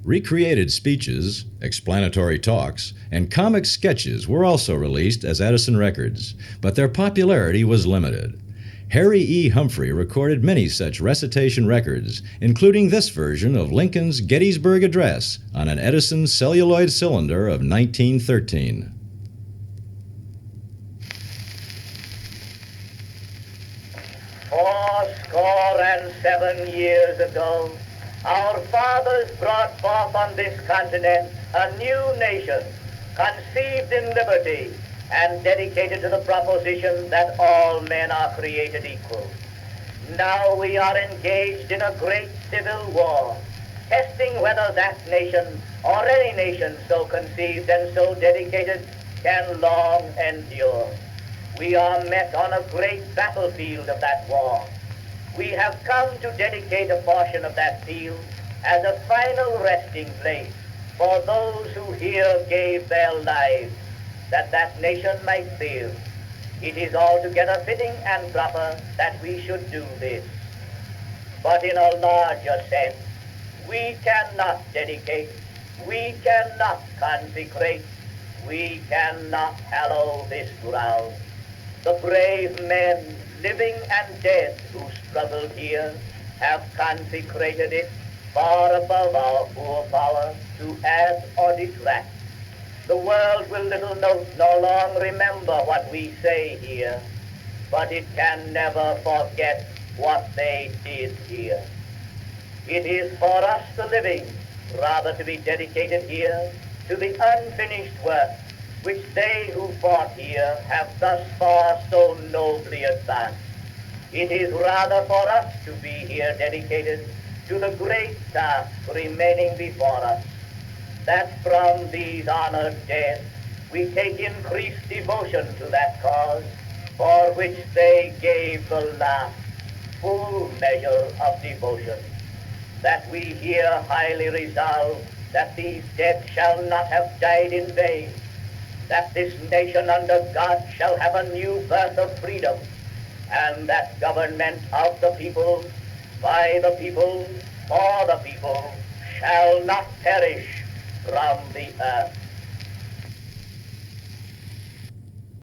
Recreated speeches, explanatory talks, and comic sketches were also released as Edison records, but their popularity was limited. Harry E. Humphrey recorded many such recitation records, including this version of Lincoln's Gettysburg Address on an Edison celluloid cylinder of 1913. Fourscore and 7 years ago, our fathers brought forth on this continent a new nation, conceived in liberty and dedicated to the proposition that all men are created equal. Now we are engaged in a great civil war, testing whether that nation or any nation so conceived and so dedicated can long endure. We are met on a great battlefield of that war. We have come to dedicate a portion of that field as a final resting place for those who here gave their lives, that that nation might live. It is altogether fitting and proper that we should do this. But in a larger sense, we cannot dedicate, we cannot consecrate, we cannot hallow this ground. The brave men, living and dead, who struggled here, have consecrated it far above our poor power to add or detract. The world will little note nor long remember what we say here, but it can never forget what they did here. It is for us, the living, rather to be dedicated here to the unfinished work which they who fought here have thus far so nobly advanced. It is rather for us to be here dedicated to the great task remaining before us, that from these honored dead we take increased devotion to that cause for which they gave the last full measure of devotion, that we here highly resolve that these dead shall not have died in vain, that this nation under God shall have a new birth of freedom, and that government of the people, by the people, for the people, shall not perish from the earth.